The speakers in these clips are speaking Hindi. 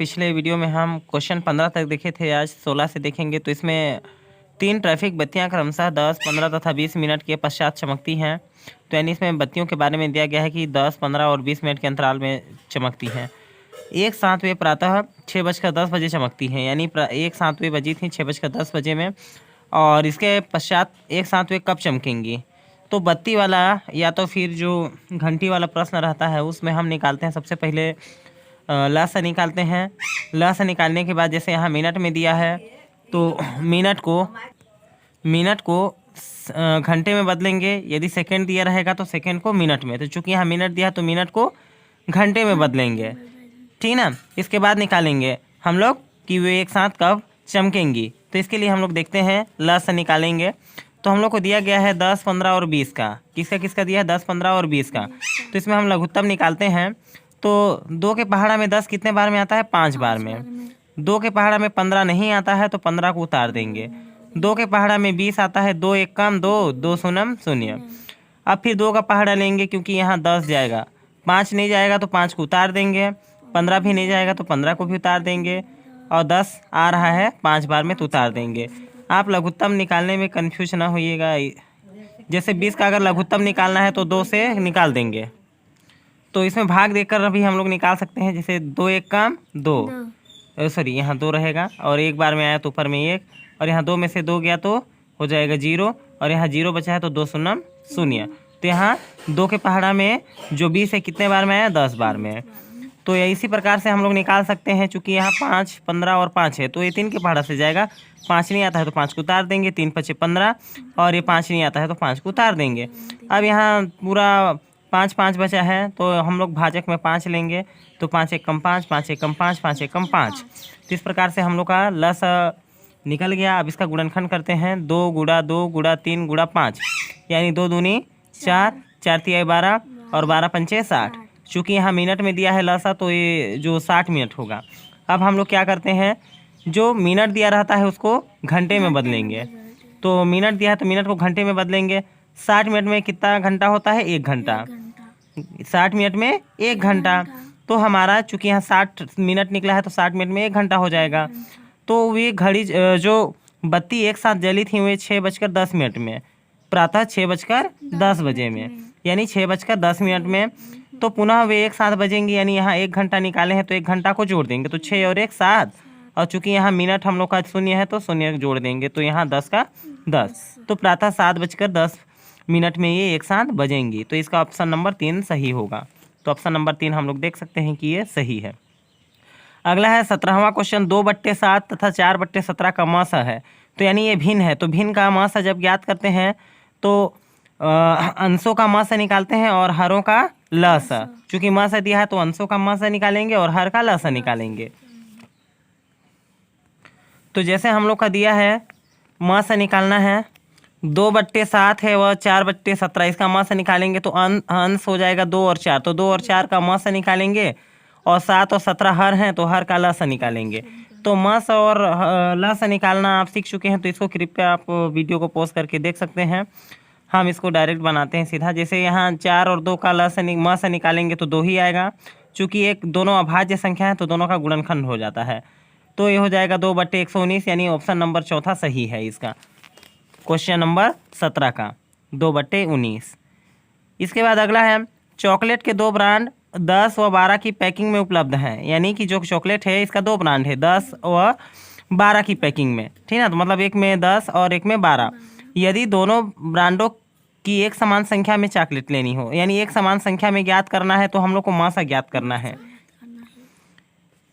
पिछले वीडियो में हम क्वेश्चन 15 तक देखे थे, आज 16 से देखेंगे। तो इसमें 3 ट्रैफिक बत्तियां क्रमशः 10, 15 तथा 20 मिनट के पश्चात चमकती हैं। तो यानी इसमें बत्तियों के बारे में दिया गया है कि 10, 15 और 20 मिनट के अंतराल में चमकती हैं। एक साथ वे प्रातः 6:10 चमकती हैं, यानी एक साथ वे बजी थी 6:10 में, और इसके पश्चात एक साथ वे कब चमकेंगी। तो बत्ती वाला या तो फिर जो घंटी वाला प्रश्न रहता है उसमें हम निकालते हैं। सबसे पहले ल से निकालते हैं। ल से निकालने के बाद जैसे यहाँ मिनट में दिया है तो मिनट को घंटे में बदलेंगे। यदि सेकंड दिया रहेगा तो सेकंड को मिनट में। तो चूंकि यहाँ मिनट दिया है तो मिनट को घंटे में बदलेंगे, ठीक ना। इसके बाद निकालेंगे हम लोग कि वे एक साथ कब चमकेंगी। तो इसके लिए हम लोग देखते हैं ल से निकालेंगे। तो हम लोग को दिया गया है 10, 15 और 20 का। किसका दिया है 10, 15 और 20 का। तो इसमें हम लघुत्तम निकालते हैं। तो 2 के पहाड़ा में 10 कितने बार में आता है? 5 बार में। 2 के पहाड़ा में 15 नहीं आता है तो 15 को उतार देंगे। 2 के पहाड़ा में 20 आता है, 2 एक कम 2, 2 शून्यम शून्य। अब फिर 2 का पहाड़ा लेंगे क्योंकि यहाँ 10 जाएगा, 5 नहीं जाएगा तो 5 को उतार देंगे। 15 भी नहीं जाएगा तो 15 को भी उतार देंगे, और 10 आ रहा है 5 बार में तो उतार देंगे। आप लघुत्तम निकालने में कन्फ्यूज ना होइएगा। जैसे 20 का अगर लघुत्तम निकालना है तो 2 से निकाल देंगे। तो इसमें भाग देकर अभी हम लोग निकाल सकते हैं। जैसे 2 एक कम 2, सॉरी यहाँ 2 रहेगा, और एक बार में आया तो ऊपर में 1, और यहाँ 2 में से 2 गया तो हो जाएगा 0, और यहाँ 0 बचा है तो 2 शून्यम शून्य। तो यहाँ 2 के पहाड़ा में जो 20 है कितने बार में आया? 10 बार में। तो इसी प्रकार से हम लोग निकाल सकते हैं। चूँकि यहाँ 5, 15 और 5 है तो ये 3 के पहाड़ा से जाएगा। 5 नहीं आता है तो 5 को उतार देंगे। 3 5 15, और ये 5 नहीं आता है तो 5 को उतार देंगे। अब यहाँ पूरा 5 5 बचा है तो हम लोग भाजक में 5 लेंगे। तो 5 एक कम 5, 5 एक कम 5, 5 एक कम 5। तो इस प्रकार से हम लोग का लस निकल गया। अब इसका गुणनखंड करते हैं। 2 गुणा 2 गुणा 3 गुणा 5, यानी 2 दूनी 4, 4 तिहाई 12, और 12 पंचे 60। चूँकि यहाँ मिनट में दिया है लसा तो ये जो 60 मिनट होगा। अब हम लोग क्या करते हैं, जो मिनट दिया रहता है उसको घंटे में बदलेंगे। तो मिनट दिया है तो मिनट को घंटे में बदलेंगे। 60 मिनट में कितना घंटा होता है? 1 घंटा। 60 मिनट में 1 घंटा। तो हमारा चूँकि यहाँ 60 मिनट निकला है तो 60 मिनट में 1 घंटा हो जाएगा। तो वे घड़ी जो बत्ती एक साथ जली थी वे 6:10 में, प्रातः 6:10 में, यानी 6:10 में। तो पुनः वे एक साथ बजेंगी, यानी यहाँ 1 घंटा निकाले हैं तो 1 घंटा को जोड़ देंगे। तो 6 और 1 7, और चूंकि यहाँ मिनट हम लोग का शून्य है तो शून्य जोड़ देंगे। तो यहाँ 10 का 10, तो प्रातः 7:10 में ये एक साथ बजेंगी। तो इसका ऑप्शन नंबर 3 सही होगा। तो ऑप्शन नंबर 3 हम लोग देख सकते हैं कि ये सही है। अगला है 17वां क्वेश्चन। 2/7 तथा 4/17 का मास है। तो यानी ये भिन्न है। तो भिन्न का मास जब ज्ञात करते हैं तो अंशों का मास निकालते हैं और हरों का लस। चूंकि मास दिया है तो अंशों का मास निकालेंगे और हर का लस निकालेंगे। तो जैसे हम लोग का दिया है मास निकालना है, 2/7 है वह 4/17, इसका मास निकालेंगे तो अंश हो जाएगा 2 और 4। तो 2 और 4 का मास निकालेंगे, और 7 और 17 हर हैं तो हर का लस निकालेंगे। तो मास और लस निकालना आप सीख चुके हैं, तो इसको कृपया आप वीडियो को पॉज करके देख सकते हैं। हम इसको डायरेक्ट बनाते हैं सीधा। जैसे यहाँ 4 और 2 का मास निकालेंगे तो 2 ही आएगा। चूँकि एक दोनों अभाज्य संख्या है तो दोनों का गुणनखंड हो जाता है। तो ये हो जाएगा 2/119, यानी ऑप्शन नंबर 4 सही है इसका। क्वेश्चन नंबर 17 का 2/19। इसके बाद अगला है चॉकलेट के 2 ब्रांड 10 व 12 की पैकिंग में उपलब्ध हैं। यानी कि जो चॉकलेट है इसका 2 ब्रांड है, 10 व 12 की पैकिंग में, ठीक है ना। तो मतलब एक में 10 और एक में 12। यदि दोनों ब्रांडों की एक समान संख्या में चॉकलेट लेनी हो, यानी एक समान संख्या में ज्ञात करना है, तो हम लोग को मासा ज्ञात करना है।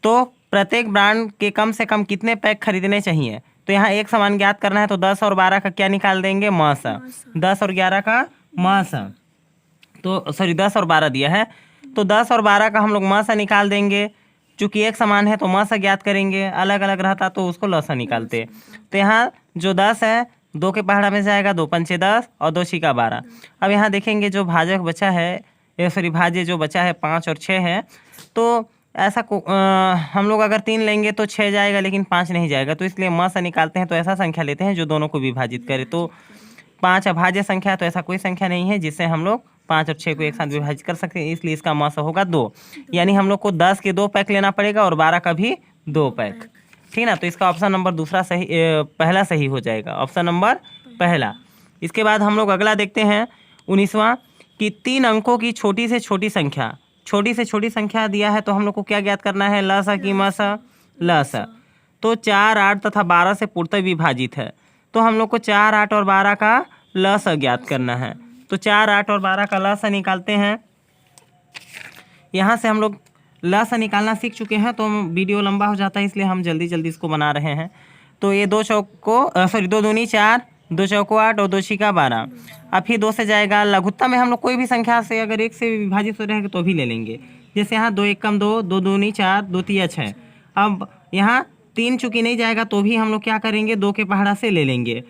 तो प्रत्येक ब्रांड के कम से कम कितने पैक खरीदने चाहिए। तो यहाँ एक समान ज्ञात करना है तो 10 और 12 का क्या निकाल देंगे? मासा। 10 और 11 का मासा, तो सॉरी 10 और 12 दिया है तो 10 और 12 का हम लोग मासा निकाल देंगे। चूँकि एक समान है तो मासा ज्ञात करेंगे, अलग अलग रहता तो उसको लसा निकालते। तो यहाँ जो 10 है 2 के पहाड़ा में जाएगा, 2 पंचे 10 और 2 छिका 12। अब यहाँ देखेंगे जो भाजक बचा है, सॉरी भाज्य जो बचा है 5 और 6 है। तो ऐसा हम लोग अगर 3 लेंगे तो 6 जाएगा, लेकिन 5 नहीं जाएगा। तो इसलिए मासा निकालते हैं तो ऐसा संख्या लेते हैं जो दोनों को विभाजित करे। तो 5 अभाज्य संख्या है तो ऐसा कोई संख्या नहीं है जिससे हम लोग 5 और 6 को एक साथ विभाजित कर सकते हैं, इसलिए इसका मासा होगा 2। यानी हम लोग को 10 के 2 पैक लेना पड़ेगा और 12 का भी 2 पैक। ठीक ना, तो इसका ऑप्शन नंबर दूसरा सही, पहला सही हो जाएगा, ऑप्शन नंबर पहला। इसके बाद हम लोग अगला देखते हैं 19वां कि 3 अंकों की छोटी से छोटी संख्या, छोटी से छोटी संख्या दिया है तो हम लोग को क्या ज्ञात करना है, लसा की मसा लसा। तो 4, 8 तथा 12 से पूर्णतः विभाजित है, तो हम लोग को 4, 8 और 12 का लसा ज्ञात करना है। तो 4, 8 और 12 का लसा निकालते हैं। यहाँ से हम लोग लसा निकालना सीख चुके हैं, तो वीडियो लंबा हो जाता है, इसलिए हम जल्दी जल्दी इसको बना रहे हैं। तो ये 2 चौको सॉरी 2 दूनी 4, 2 चौको 8 और 2 छिका 12। अब फिर 2 से जाएगा, लघुत्तम में हम लोग कोई भी संख्या से अगर 1 से विभाजित हो रहेगा तो भी ले लेंगे। जैसे यहाँ 2 एकम 2, 2 दूनी 4, 2 तिया 6। अब यहाँ 3 चूँकि नहीं जाएगा तो भी हम लोग क्या करेंगे, 2 के पहाड़ा से ले लेंगे।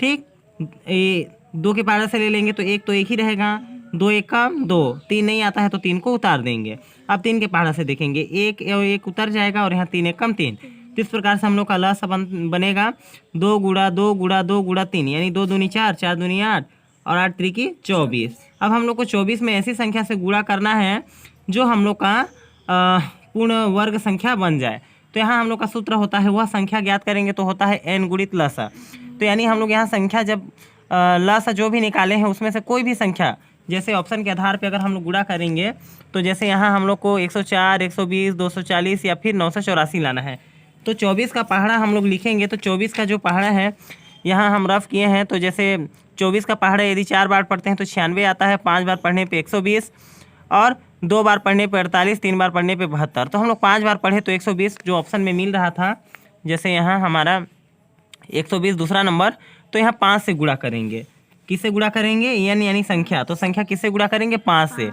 ठीक, 2 के पहाड़ा से ले लेंगे तो 1 तो 1 ही रहेगा, 2 एकम 2, 3 नहीं आता है तो 3 को उतार देंगे। अब 3 के पहाड़ा से देखेंगे, 1 उतर जाएगा और यहाँ 3 एकम 3। तो इस प्रकार से हम लोग का लसा बनेगा 2 गुणा 2 गुणा 2 गुणा 3, यानी 2 दूनी 4, 4 दूनी 8 और 8 त्रिकी 24। अब हम लोग को 24 में ऐसी संख्या से गुणा करना है जो हम लोग का पूर्ण वर्ग संख्या बन जाए। तो यहाँ हम लोग का सूत्र होता है, वह संख्या ज्ञात करेंगे तो होता है n गुणित लसा। तो यानी हम लोग यहाँ संख्या जब लसा जो भी निकाले हैं उसमें से कोई भी संख्या, जैसे ऑप्शन के आधार पे अगर हम लोग गुणा करेंगे तो जैसे यहाँ हम लोग को 104, 120, 240 या फिर 984 लाना है। तो 24 का पहाड़ा हम लोग लिखेंगे, तो 24 का जो पहाड़ा है यहाँ हम रफ किए हैं। तो जैसे 24 का पहाड़ा यदि 4 बार पढ़ते हैं तो 96 आता है, 5 बार पढ़ने पे 120 और 2 बार पढ़ने पे 48, 3 बार पढ़ने पे 72। तो हम लोग 5 बार पढ़े तो 120 जो ऑप्शन में मिल रहा था, जैसे यहाँ हमारा 120 दूसरा नंबर, तो यहाँ 5 से गुणा करेंगे। किससे गुणा करेंगे, यानी संख्या, तो संख्या किससे गुणा करेंगे, 5 से।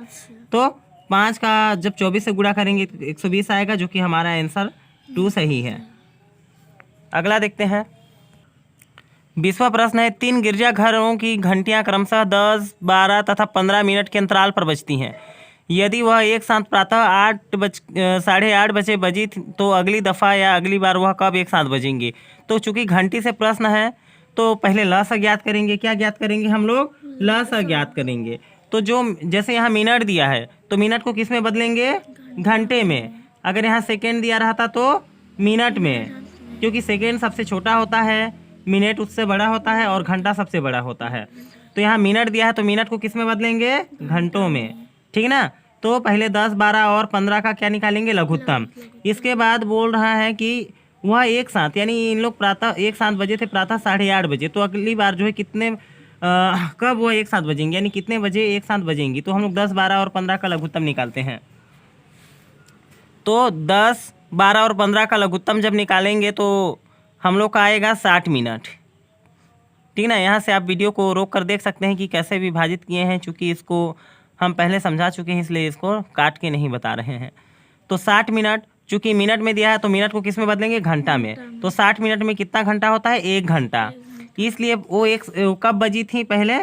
तो 5 का जब 24 से गुणा करेंगे तो 120 आएगा, जो कि हमारा आंसर 2 सही है। अगला देखते हैं 20वां प्रश्न है, 3 गिरजाघरों की घंटियां क्रमशः 10, 12 तथा 15 मिनट के अंतराल पर बजती हैं। यदि वह एक साथ प्रातः 8:30 बजे बजी तो अगली दफ़ा या अगली बार वह कब एक साथ बजेंगी। तो चूंकि घंटी से प्रश्न है तो पहले लसा ज्ञात करेंगे। क्या ज्ञात करेंगे हम लोग, लसा ज्ञात करेंगे। तो जो जैसे यहाँ मिनट दिया है तो मिनट को किस में बदलेंगे, घंटे में। अगर यहाँ सेकेंड दिया रहता तो मिनट में, क्योंकि सेकेंड सबसे छोटा होता है, मिनट उससे बड़ा होता है और घंटा सबसे बड़ा होता है। तो यहाँ मिनट दिया है तो मिनट को किस में बदलेंगे, घंटों में। ठीक ना, तो पहले 10, 12 और 15 का क्या निकालेंगे, लघुत्तम। इसके बाद बोल रहा है कि वह एक साथ, यानी इन लोग प्रातः एक साथ बजे थे, प्रातः 8:30 बजे, तो अगली बार जो है कितने कब वो एक साथ बजेंगे, यानी कितने बजे एक साथ बजेंगी। तो हम लोग 10, 12 और 15 का लघुत्तम निकालते हैं। तो 10, 12 और 15 का लघुत्तम जब निकालेंगे तो हम लोग का आएगा 60 मिनट। ठीक ना, यहाँ से आप वीडियो को रोक कर देख सकते हैं कि कैसे विभाजित किए हैं। चूँकि इसको हम पहले समझा चुके हैं इसलिए इसको काट के नहीं बता रहे हैं। तो 60 मिनट, चूँकि मिनट में दिया है तो मिनट को किस में बदलेंगे, घंटा में। तो 60 मिनट में कितना घंटा होता है, 1 घंटा। इसलिए वो कब बजी थी, पहले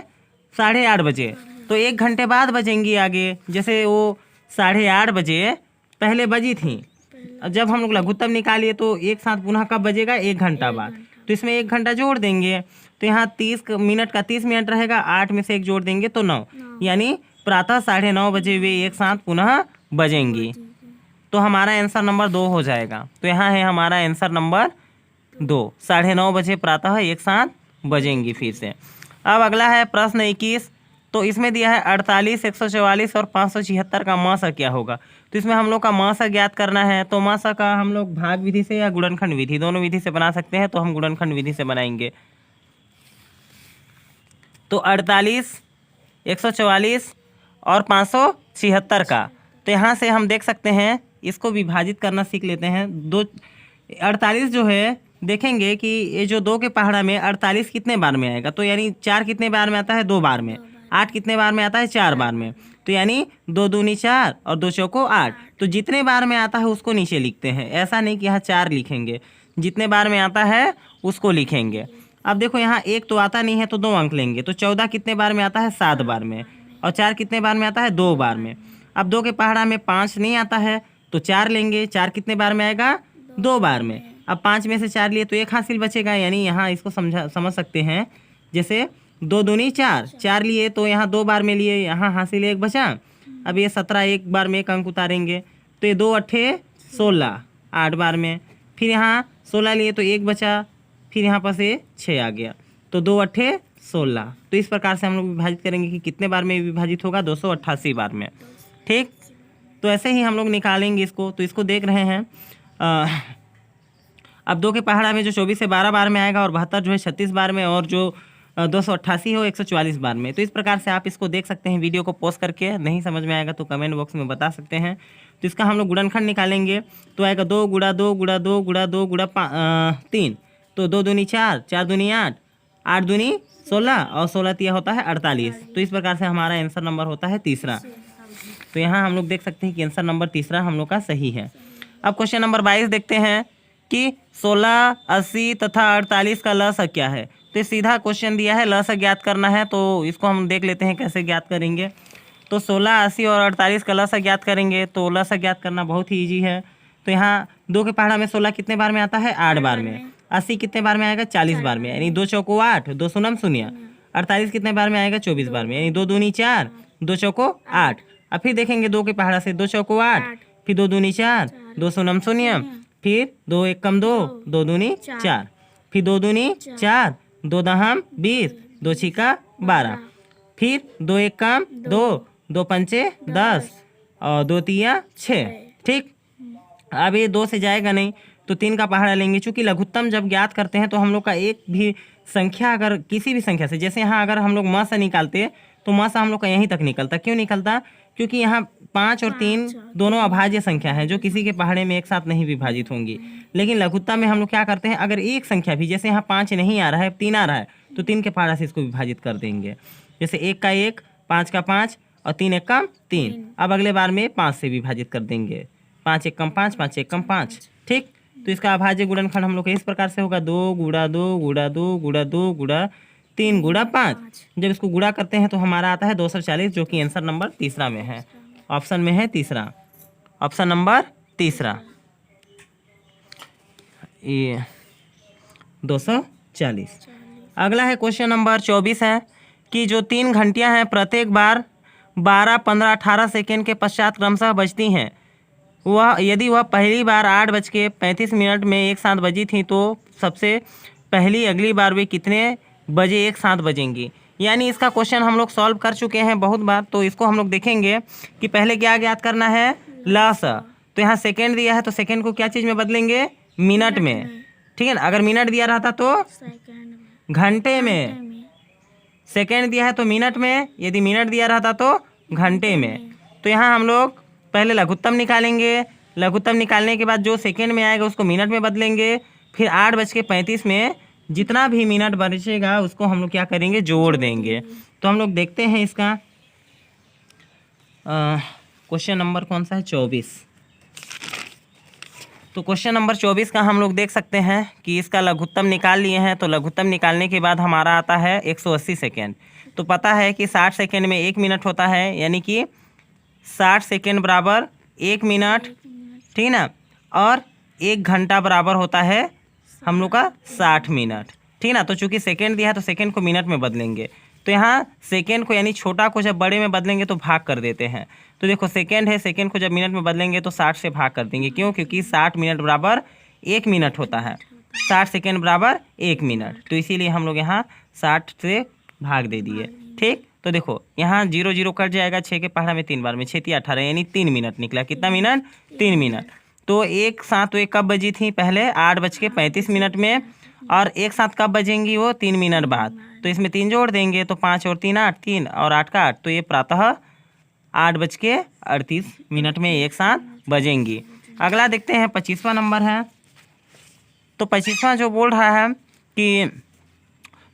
8:30 बजे, तो 1 घंटे बाद बजेंगी आगे। जैसे वो 8:30 बजे पहले बजी थी, जब हम लोग लघुत्तम निकालिए तो एक साथ पुनः कब बजेगा, 1 घंटा बाद। तो इसमें 1 घंटा जोड़ देंगे तो यहाँ 30 मिनट का 30 मिनट रहेगा, 8 में से 1 जोड़ देंगे तो 9, यानी प्रातः 9:30 बजे वे एक साथ पुनः बजेंगी। तो हमारा आंसर नंबर 2 हो जाएगा। तो यहाँ है हमारा आंसर नंबर 2, 9:30 बजे प्रातः एक साथ बजेंगी फिर से। अब अगला है प्रश्न 21। तो इसमें दिया है 48, 144 और 576 का मासा क्या होगा। तो इसमें हम लोग का मासा ज्ञात करना है। तो मासा का हम लोग भाग विधि से या गुणनखंड विधि, दोनों विधि से बना सकते हैं। तो हम गुणनखंड विधि से बनाएंगे। तो 48, 144 और 576 का, तो यहाँ से हम देख सकते हैं, इसको विभाजित करना सीख लेते हैं। 48 जो है देखेंगे कि ये जो 2 के पहाड़ा में 48 कितने बार में आएगा। तो यानी 4 कितने बार में आता है, 2 बार में। 8 कितने बार में आता है, 4 बार में। तो यानी 2 दूनी 4 और 2 चौको 8। तो जितने बार में आता है उसको नीचे लिखते हैं। ऐसा नहीं कि यहाँ 4 लिखेंगे, जितने बार में आता है उसको लिखेंगे। अब देखो यहाँ 1 तो आता नहीं है तो 2 अंक लेंगे। तो 14 कितने बार में आता है, 7 बार में। और 4 कितने बार में आता है, 2 बार में। अब 2 के पहाड़ा में 5 नहीं आता है तो 4 लेंगे। 4 कितने बार में आएगा, 2 बार में। अब 5 में से 4 लिए तो 1 हासिल बचेगा, यानी यहाँ इसको समझ सकते हैं। जैसे 2 दूनी 4, 4 लिए तो यहाँ 2 बार में लिए, यहाँ हासिल 1 बचा। अब ये 17 एक बार में एक अंक उतारेंगे तो ये 2 अट्ठे 16, 8 बार में। फिर यहाँ 16 लिए तो 1 बचा, फिर यहाँ पर से 6 आ गया तो 2 अट्ठे 16। तो इस प्रकार से हम लोग विभाजित करेंगे कि कितने बार में विभाजित होगा, 288 बार में। ठीक, तो ऐसे ही हम लोग निकालेंगे इसको। तो इसको देख रहे हैं अब 2 के पहाड़ा में जो 24 से 12 बार में आएगा और 72 जो है 36 बार में, और जो 288 हो 144 बार में। तो इस प्रकार से आप इसको देख सकते हैं। वीडियो को पॉज करके नहीं समझ में आएगा तो कमेंट बॉक्स में बता सकते हैं। तो इसका हम लोग गुणनखंड निकालेंगे तो आएगा 2 गुणा 2 गुणा 2 गुणा 2 गुणा 3, तो 2 दूनी 4, 4 दूनी 8, 8 दूनी 16 और 16 तिया होता है 48। तो इस प्रकार से हमारा आंसर नंबर होता है तीसरा। तो यहाँ हम लोग देख सकते हैं कि आंसर नंबर तीसरा हम लोग का सही है। अब क्वेश्चन नंबर 22 देखते हैं कि 16, 80 तथा 48 का लसाअ क्या है। तो सीधा क्वेश्चन दिया है, लसाअ ज्ञात करना है। तो इसको हम देख लेते हैं कैसे ज्ञात करेंगे। तो 16, 80 और 48 का लसाअ ज्ञात करेंगे। तो लसाअ ज्ञात करना बहुत ही ईजी है। तो यहाँ 2 के पहाड़ा में 16 कितने बार में आता है, 8 बार में। 80 कितने बार में आएगा, 40 बार में, यानी 2 चौको 8, 2 शून्य शून्य। 48 कितने बार में आएगा, 24 बार में, यानी 2 दूनी 4, 2 चौको 8। अब फिर देखेंगे 2 के पहाड़ा से 2 चौको 8, फिर 2 दूनी 4, 2 शून्य शून्य, फिर 2 एक कम 2, 2 दूनी 4, फिर 2 दूनी 4, 2 दहम 20, 2 छिका 12, फिर 2 एक कम 2, 2 पंचे 10 और 2 तिया 6। ठीक, अब ये 2 से जाएगा नहीं तो 3 का पहाड़ा लेंगे। चूंकि लघुत्तम जब ज्ञात करते हैं तो हम लोग का एक भी संख्या अगर किसी भी संख्या से, जैसे यहाँ अगर हम लोग म से निकालते तो म से हम लोग का यहीं तक निकलता। क्यों निकलता, क्योंकि यहाँ 5 और 3 दोनों अभाज्य संख्या है जो किसी के पहाड़े में एक साथ नहीं विभाजित होंगी। लेकिन लघुत्तम में हम लोग क्या करते हैं, अगर एक संख्या भी, जैसे यहाँ 5 नहीं आ रहा है, 3 आ रहा है, तो 3 के पहाड़ा से इसको विभाजित कर देंगे। जैसे 1 का 1, 5 का 5 और 3 एक कम 3। अब अगले बार में 5 से विभाजित कर देंगे, 5 एक कम 5, 5 एक कम 5। ठीक, तो इसका अभाज्य गुणनखंड हम लोग इस प्रकार से होगा, 2 गुणा 2 गुणा 2 गुणा 2 गुणा 3 गुणा 5। जब इसको गुणा करते हैं तो हमारा आता है 240, जो कि आंसर नंबर तीसरा में है, ऑप्शन में है तीसरा, ऑप्शन नंबर तीसरा ये 240। अगला है क्वेश्चन नंबर 24 है कि जो 3 घंटियां हैं प्रत्येक बार 12, 15, 18 सेकेंड के पश्चात क्रमशः बजती हैं, वह यदि वह पहली बार 8:35 में एक साथ बजी थी तो सबसे पहली अगली बार वे कितने बजे एक साथ बजेंगी। यानी इसका क्वेश्चन हम लोग सॉल्व कर चुके हैं बहुत बार। तो इसको हम लोग देखेंगे कि पहले क्या ज्ञात करना है, लसाअ। तो यहाँ सेकेंड दिया है तो सेकेंड को क्या चीज़ में बदलेंगे, मिनट में। ठीक है ना, अगर मिनट दिया रहता तो घंटे में, सेकेंड दिया है तो मिनट में, यदि मिनट दिया रहता तो घंटे में। तो यहाँ हम लोग पहले लघुत्तम निकालेंगे, लघुत्तम निकालने के बाद जो सेकेंड में आएगा उसको मिनट में बदलेंगे, फिर 8:35 में जितना भी मिनट बचेगा उसको हम लोग क्या करेंगे, जोड़ देंगे। तो हम लोग देखते हैं इसका क्वेश्चन नंबर कौन सा है, 24। तो क्वेश्चन नंबर 24 का हम लोग देख सकते हैं कि इसका लघुत्तम निकाल लिए हैं। तो लघुत्तम निकालने के बाद हमारा आता है 180 सेकेंड। तो पता है कि 60 सेकेंड में 1 मिनट होता है, यानी कि 60 सेकेंड बराबर 1 मिनट, ठीक ना। और 1 घंटा बराबर होता है हम लोग का 60 मिनट, ठीक ना। तो चूंकि सेकेंड दिया है तो सेकेंड को मिनट में बदलेंगे। तो यहाँ सेकेंड को यानी छोटा को जब बड़े में बदलेंगे तो भाग कर देते हैं। तो देखो सेकेंड है, सेकेंड को जब मिनट में बदलेंगे तो 60 से भाग कर देंगे। क्यों, क्योंकि 60 मिनट बराबर 1 मिनट होता है, 60 सेकेंड बराबर 1 मिनट। तो इसीलिए हम लोग यहाँ 60 से भाग दे दिए। ठीक, तो देखो यहाँ 0 0 कट जाएगा, 6 के पहाड़ा में 3 बार में 6 × 18 यानी 3 मिनट निकला। कितना मिनट, 3 मिनट। तो एक साथ वे कब बजी थी, पहले 8:35 में, और एक साथ कब बजेंगी वो 3 मिनट बाद। तो इसमें 3 जोड़ देंगे तो 5 और 3 8, 3 और 8 का 8, तो ये प्रातः 8:38 में एक साथ बजेंगी। अगला देखते हैं 25वां नंबर है। तो 25वां जो बोल रहा है कि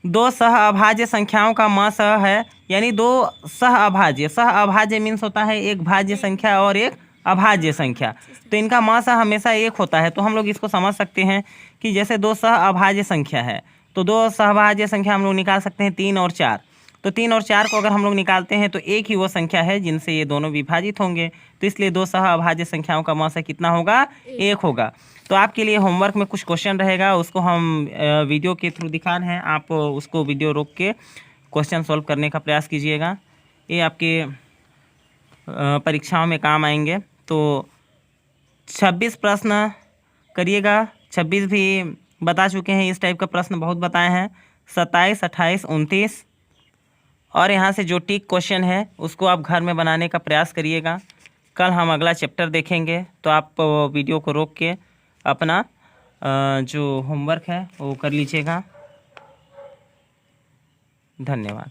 2 सह अभाज्य संख्याओं का म सह है, यानी 2 सह अभाज्य, सह अभाज्य मीन्स होता है एक भाज्य संख्या और एक अभाज्य संख्या। तो इनका म सह हमेशा 1 होता है। तो हम लोग इसको समझ सकते हैं कि जैसे 2 सह अभाज्य संख्या है तो 2 सहभाज्य संख्या हम लोग निकाल सकते हैं 3 और 4। तो 3 और 4 को अगर हम लोग निकालते हैं तो एक ही वो संख्या है जिनसे ये दोनों विभाजित होंगे। तो इसलिए 2 सह अभाज्य संख्याओं का म सह कितना होगा, 1 होगा। तो आपके लिए होमवर्क में कुछ क्वेश्चन रहेगा, उसको हम वीडियो के थ्रू दिखा रहे हैं। आप उसको वीडियो रोक के क्वेश्चन सॉल्व करने का प्रयास कीजिएगा। ये आपके परीक्षाओं में काम आएंगे। तो 26 प्रश्न करिएगा। 26 भी बता चुके हैं, इस टाइप का प्रश्न बहुत बताए हैं। 27, 28, 29 और यहाँ से जो टिक क्वेश्चन है उसको आप घर में बनाने का प्रयास करिएगा। कल हम अगला चैप्टर देखेंगे, तो आप वीडियो को रोक के अपना जो होमवर्क है वो कर लीजिएगा। धन्यवाद।